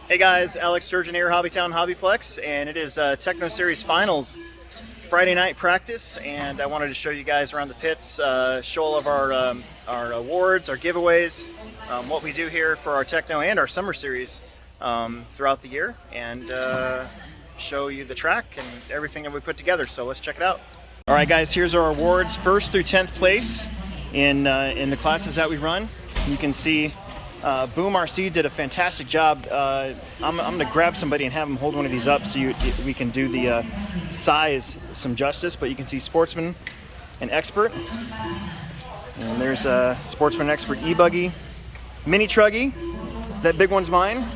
Hey guys, Alex Sturgeon here, HobbyTown, HobbyPlex, and it is Tekno Series Finals Friday night practice, and I wanted to show you guys around the pits, show all of our awards, our giveaways, what we do here for our Tekno and our Summer Series throughout the year, and show you the track and everything that we put together. So let's check it out. All right, guys, here's our awards, 1st through 10th place in the classes that we run. You can see Boom RC did a fantastic job. I'm going to grab somebody and have them hold one of these up so we can do the size some justice. But you can see Sportsman and Expert. And there's a Sportsman and Expert e-buggy. Mini Truggy. That big one's mine.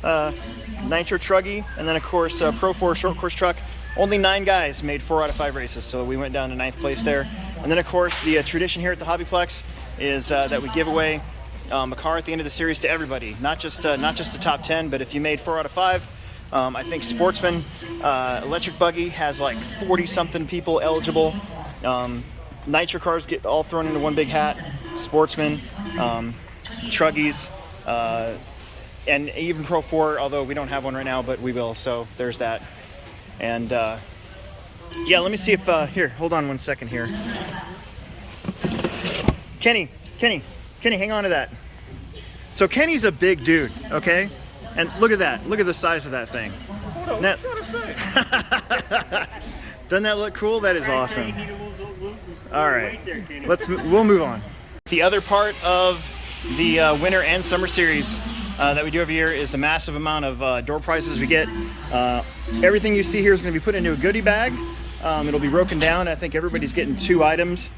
Nitro Truggy. And then, of course, Pro 4 short course truck. Only 9 guys made 4 out of 5 races, so we went down to 9th place there. And then, of course, the tradition here at the HobbyPlex is that we give away a car at the end of the series to everybody, not just the top 10, but if you made 4 out of 5, I think Sportsman electric buggy has like 40-something people eligible. Nitro cars get all thrown into one big hat. Sportsman, Truggies, and even Pro 4, although we don't have one right now, but we will. So there's that. And yeah, let me see if here. Hold on one second here. Kenny, hang on to that. So Kenny's a big dude, okay? And look at that. Look at the size of that thing. What are you trying to say? Doesn't that look cool? That is awesome. All right, we'll move on. The other part of the Winter and Summer Series that we do every year is the massive amount of door prizes we get. Everything you see here is going to be put into a goodie bag. It'll be broken down. I think everybody's getting 2 items.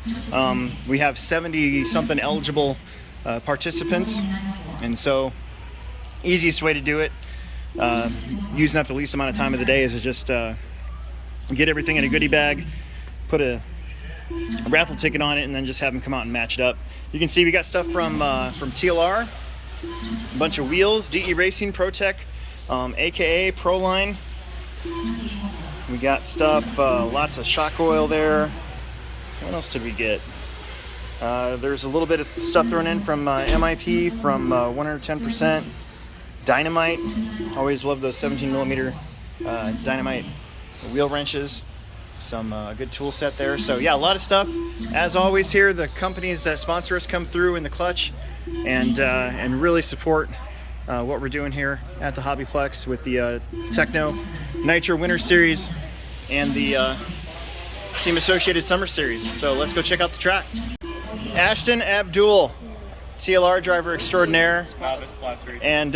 We have 70-something eligible participants, and so easiest way to do it, using up the least amount of time of the day, is to just get everything in a goodie bag, put a raffle ticket on it, and then just have them come out and match it up. You can see we got stuff from TLR, a bunch of wheels, DE Racing, ProTech, AKA Proline. We got stuff, lots of shock oil there. What else did we get? There's a little bit of stuff thrown in from MIP, from 110%. Dynamite. Always love those 17mm Dynamite wheel wrenches. Some good tool set there. So yeah, a lot of stuff. As always here, the companies that sponsor us come through in the clutch and really support what we're doing here at the HobbyPlex with the Tekno Nitro Winter Series and the Team Associated Summer Series. So let's go check out the track. Ashton Abdul, TLR driver extraordinaire. And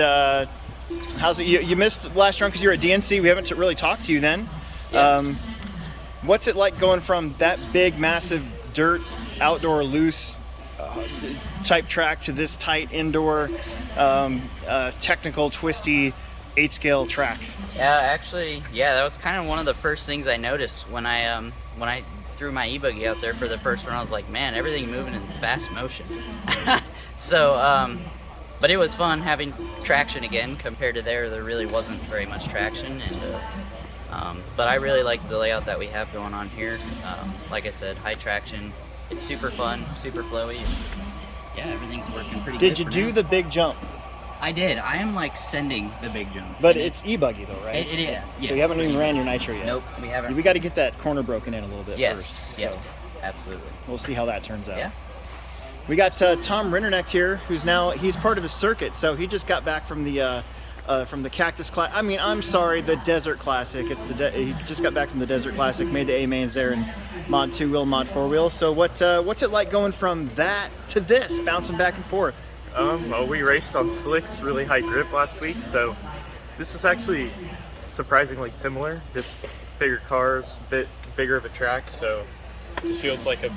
how's it? You missed last round because you were at DNC. We haven't really talked to you then. Yeah. What's it like going from that big, massive dirt, outdoor, loose type track to this tight indoor, technical, twisty 8-scale track? Yeah, actually, that was kind of one of the first things I noticed when I threw my e-buggy out there for the first run. I was like, man, everything moving in fast motion. So, but it was fun having traction again compared to there really wasn't very much traction. And but I really like the layout that we have going on here. Like I said, high traction. It's super fun, super flowy. Yeah, everything's working pretty good. Did you do the big jump? I did. I am like sending the big jump. But it's e-buggy though, right? It is. Yes. So you haven't even ran your nitro yet? Nope, we haven't. We got to get that corner broken in a little bit first. Yes, so absolutely. We'll see how that turns out. Yeah. We got Tom Rindernecht here, he's part of the circuit. So he just got back from the Cactus Classic. I mean, I'm sorry, the Desert Classic. He just got back from the Desert Classic, made the A mains there in Mod 2 wheel, Mod 4 wheel. So what's it like going from that to this, bouncing back and forth? Well, we raced on slicks, really high grip last week, so this is actually surprisingly similar, just bigger cars, a bit bigger of a track, so it just feels like a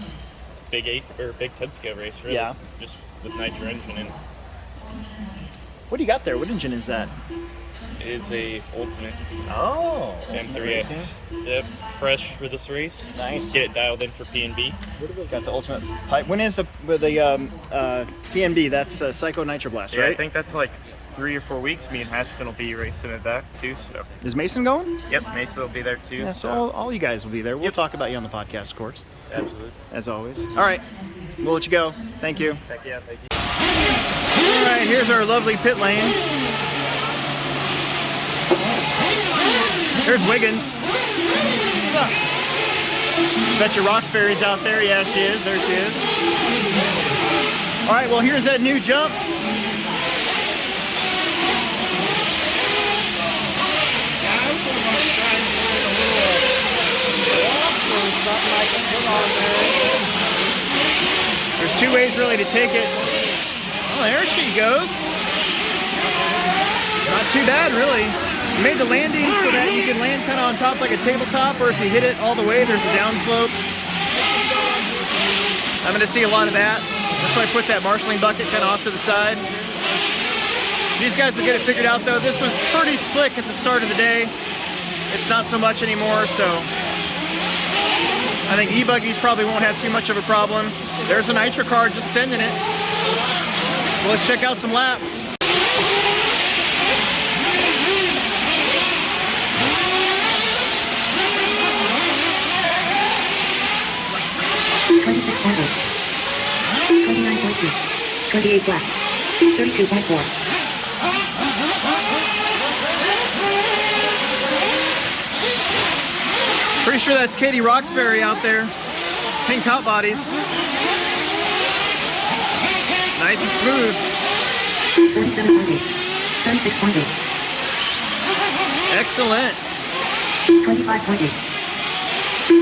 big 8 or big 10 scale race, really. Yeah. Just with nitro engine in. What do you got there? What engine is that? It is a Ultimate. Oh, M3X. Yep, fresh for this race. Nice. Get it dialed in for P&B. Got the Ultimate pipe. When is the P&B? That's Psycho Nitro Blast, right? Yeah, I think that's like 3 or 4 weeks. Me and Ashton will be racing at that too. So. Is Mason going? Yep, Mason will be there too. Yeah, so all you guys will be there. We'll talk about you on the podcast, of course. Absolutely. As always. All right, we'll let you go. Thank you. Thank you. All right, here's our lovely pit lane. There's Wiggins. Bet your Roxbury's out there. Yeah, she is. There she is. All right, well, here's that new jump. There's two ways really to take it. Oh, there she goes. Not too bad, really. You made the landing so that you can land kind of on top like a tabletop, or if you hit it all the way, there's a downslope. I'm going to see a lot of that. That's why I put that marshalling bucket kind of off to the side. These guys will get it figured out, though. This was pretty slick at the start of the day. It's not so much anymore, so I think e-buggies probably won't have too much of a problem. There's a nitro car just sending it. So let's check out some laps. $29.2, $28 black, $32.4. Pretty sure that's Katie Roxbury out there. Pink hot bodies. Nice and smooth. 47.8, 36.8. Excellent. 25.8,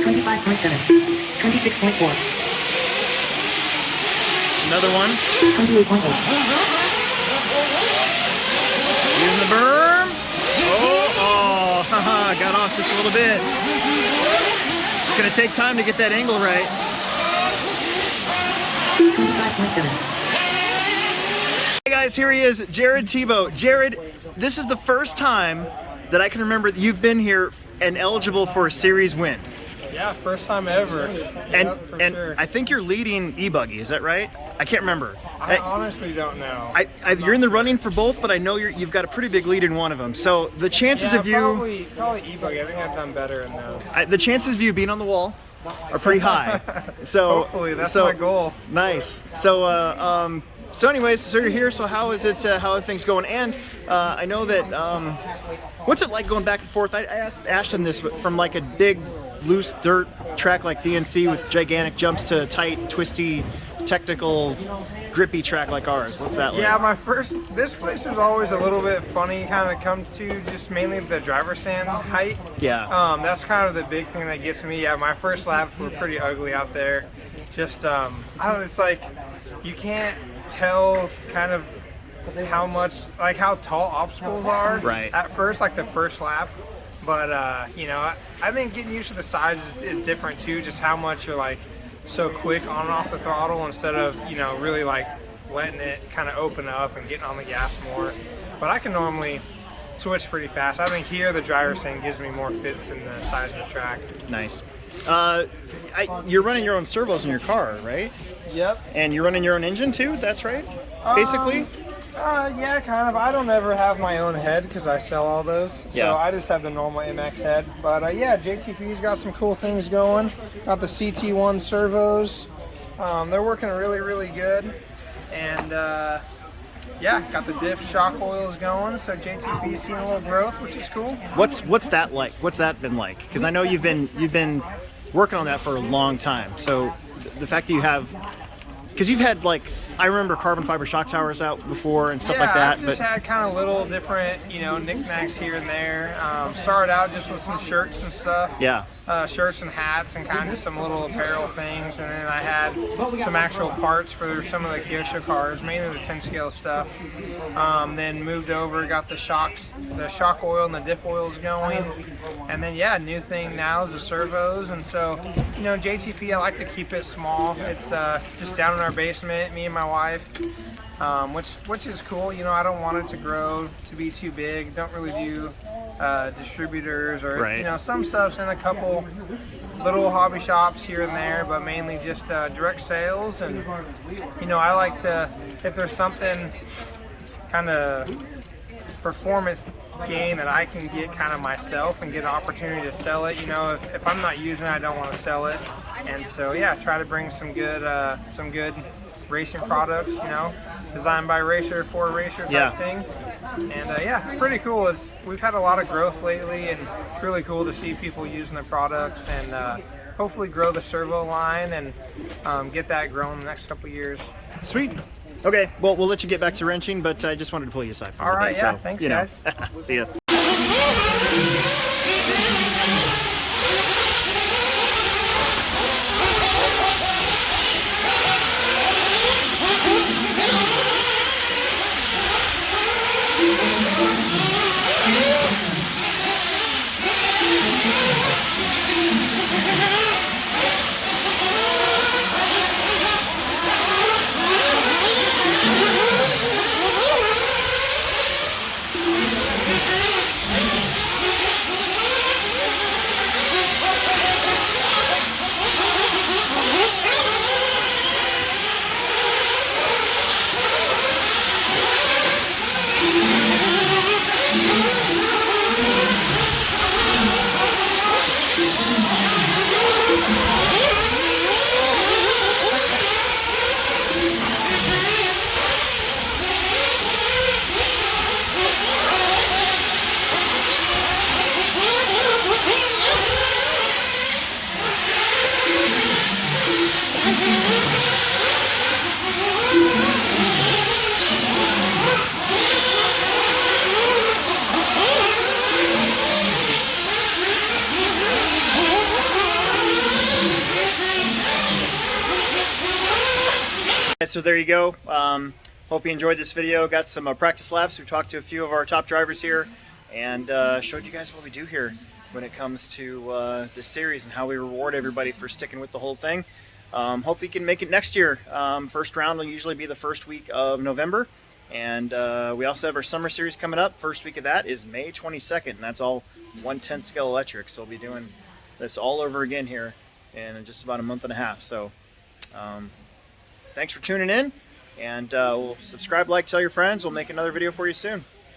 25.7, 26.4. Another one. 28.8. Using the berm. Oh, haha, got off just a little bit. It's gonna take time to get that angle right. 25.7. Hey guys, here he is, Jared Tebow. Jared, this is the first time that I can remember that you've been here and eligible for a series win. Yeah, first time ever. And For and sure. I think you're leading e-buggy, is that right? I can't remember. I honestly don't know. You're in the running for both, but I know you've got a pretty big lead in one of them. So the chances of you, probably e-buggy. I think I've done better in those. the chances of you being on the wall are pretty high. So Hopefully, that's my goal. Nice. So anyways, so you're here. So how is it? How are things going? And I know that. What's it like going back and forth? I asked Ashton this, but from like a big, loose dirt track like DNC with gigantic jumps to tight, twisty, technical, grippy track like ours. What's that like? Yeah, this place was always a little bit funny, kind of comes to just mainly the driver's stand height. Yeah. That's kind of the big thing that gets me. Yeah, my first laps were pretty ugly out there. Just, I don't know, it's like, you can't tell kind of how much, like how tall obstacles are. Right. At first, like the first lap. But, you know, I think getting used to the size is different too, just how much you're like, so quick on and off the throttle instead of, you know, really like letting it kind of open up and getting on the gas more. But I can normally switch pretty fast. I think here the driver's stand gives me more fits in the size of the track. Nice. You're running your own servos in your car, right? Yep. And you're running your own engine too, that's right? Basically? Yeah, kind of. I don't ever have my own head because I sell all those. So Yeah. I just have the normal MX head. But yeah, JTP's got some cool things going. Got the CT1 servos. They're working really, really good. And yeah, got the diff shock oils going. So JTP's seeing a little growth, which is cool. What's that like? What's that been like? Because I know you've been working on that for a long time. So the fact that you have, because you've had like, I remember carbon fiber shock towers out before and stuff like that. I've just had kind of little different, you know, knickknacks here and there. Started out just with some shirts and stuff. Yeah. Shirts and hats and kind of just some little apparel things. And then I had some actual parts for some of the Kyosho cars, mainly the 10 scale stuff. Then moved over, got the shock oil and the diff oils going. And then, yeah, new thing now is the servos. And so, you know, JTP, I like to keep it small. It's just down in our basement, me and my wife, which is cool. You know, I don't want it to grow to be too big. Don't really do distributors or Right. you know, some stuff's in a couple little hobby shops here and there, but mainly just direct sales. And you know, I like to, if there's something kind of performance gain that I can get kind of myself and get an opportunity to sell it. You know, if I'm not using it, I don't want to sell it. And so yeah, try to bring some good racing products, you know, designed by racer for a racer type Yeah. thing. And yeah, it's pretty cool. We've had a lot of growth lately, and it's really cool to see people using the products and hopefully grow the servo line and get that growing in the next couple of years. Sweet. Okay, well, we'll let you get back to wrenching, but I just wanted to pull you aside for a All little right, bit. yeah, So, thanks, you know. guys. See ya. So there you go. Hope you enjoyed this video. Got some practice laps. We talked to a few of our top drivers here and showed you guys what we do here when it comes to this series and how we reward everybody for sticking with the whole thing. Hopefully you can make it next year. First round will usually be the first week of November, and we also have our summer series coming up. First week of that is May 22nd, and that's all 1/10 scale electric. So we'll be doing this all over again here in just about a month and a half. So thanks for tuning in, and we'll subscribe, like, tell your friends. We'll make another video for you soon.